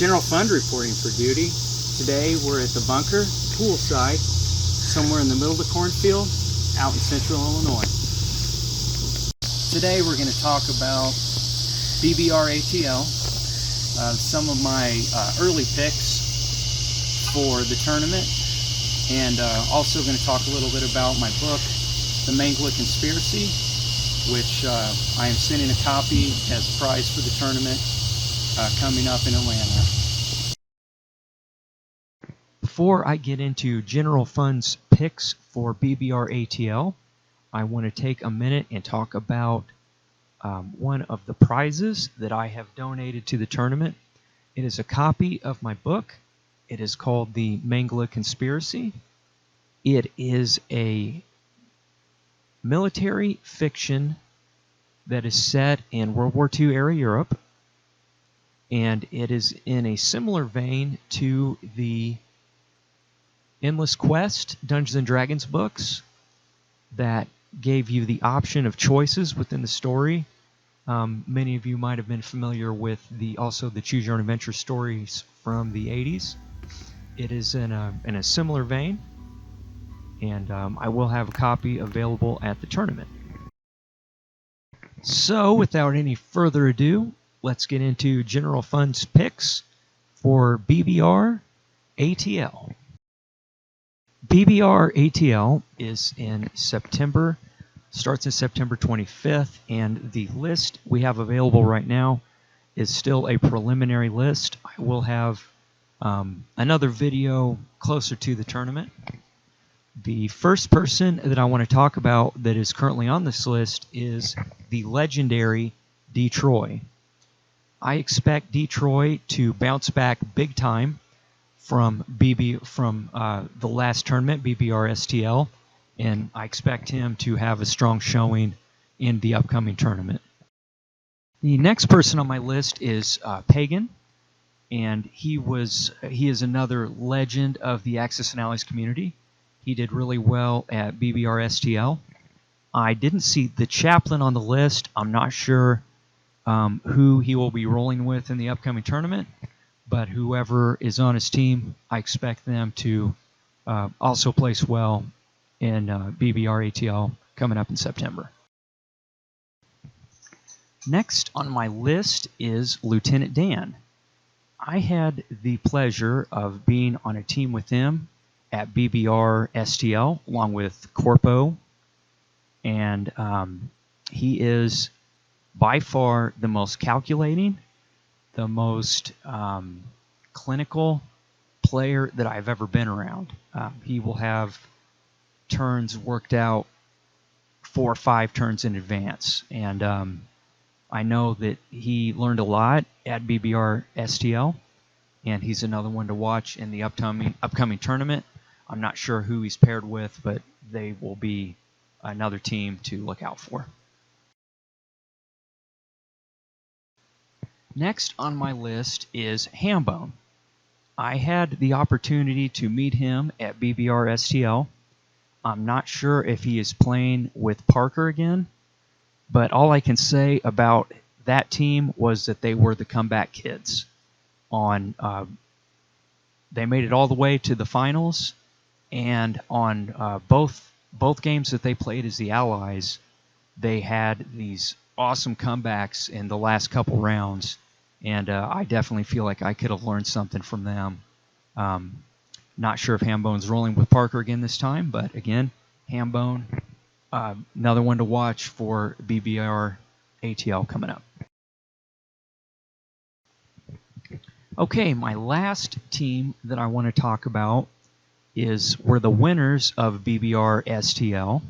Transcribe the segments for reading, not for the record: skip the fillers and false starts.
Generalfund reporting for duty. Today we're at the bunker, poolside, somewhere in the middle of the cornfield, out in central Illinois. Today we're going to talk about Bbr Atl, some of my early picks for the tournament, and also going to talk a little bit about my book, The Mangala Conspiracy, which I am sending a copy as a prize for the tournament coming up in Atlanta. Before I get into Generalfund's picks for Bbr Atl, I want to take a minute and talk about one of the prizes that I have donated to the tournament. It is a copy of my book. It is called The Mangala Conspiracy. It is a military fiction that is set in World War II era Europe, and it is in a similar vein to the Endless Quest Dungeons & Dragons books that gave you the option of choices within the story. Many of you might have been familiar with also the Choose Your Own Adventure stories from the 80s. It is in a similar vein, and I will have a copy available at the tournament. So, without any further ado, let's get into Generalfund's picks for Bbr Atl. Bbr Atl is in September, starts in September 25th, and the list we have available right now is still a preliminary list. I will have another video closer to the tournament. The first person that I want to talk about that is currently on this list is the legendary Detroit. I expect Detroit to bounce back big time from the last tournament, Bbr Atl, and I expect him to have a strong showing in the upcoming tournament. The next person on my list is Pagan, and he is another legend of the Axis&Allies community. He did really well at Bbr Atl. I didn't see the chaplain on the list. I'm not sure who he will be rolling with in the upcoming tournament, but whoever is on his team, I expect them to also place well in Bbr Atl coming up in September. Next on my list is Lieutenant Dan. I had the pleasure of being on a team with him at Bbr Atl along with Corpo, and he is by far the most calculating, the most clinical player that I've ever been around. He will have turns worked out 4 or 5 turns in advance, and I know that he learned a lot at Bbr Atl, and he's another one to watch in the upcoming tournament. I'm not sure who he's paired with, but they will be another team to look out for. Next on my list is Hambone. I had the opportunity to meet him at Bbr Atl. I'm not sure if he is playing with Parker again, but all I can say about that team was that they were the comeback kids. They made it all the way to the finals, and on both games that they played as the Allies, they had these awesome comebacks in the last couple rounds, and I definitely feel like I could have learned something from them. Not sure if Hambone's rolling with Parker again this time, but again, Hambone, another one to watch for Bbr Atl coming up. Okay, my last team that I want to talk about were the winners of Bbr Atl,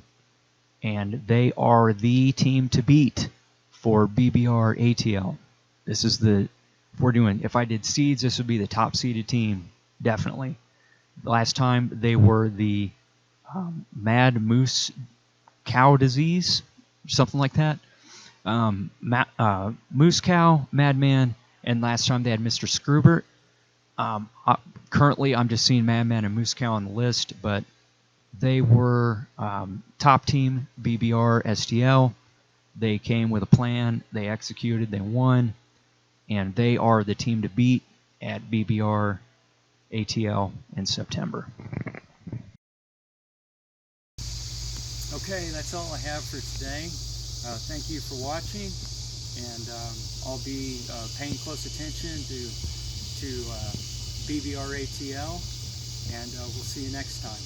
and they are the team to beat for Bbr Atl. This is if I did seeds, this would be the top seeded team, definitely. Last time they were the Mad Moose Cow Disease, something like that. Moose Cow, Madman, and last time they had Mr. Scroobert. Currently, I'm just seeing Madman and Moose Cow on the list, but they were top team Bbr Atl. They came with a plan, they executed, they won, and they are the team to beat at Bbr Atl in September. Okay, that's all I have for today. Thank you for watching, and I'll be paying close attention to Bbr Atl, and we'll see you next time.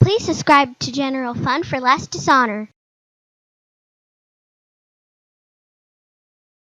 Please subscribe to General Fund for less dishonor.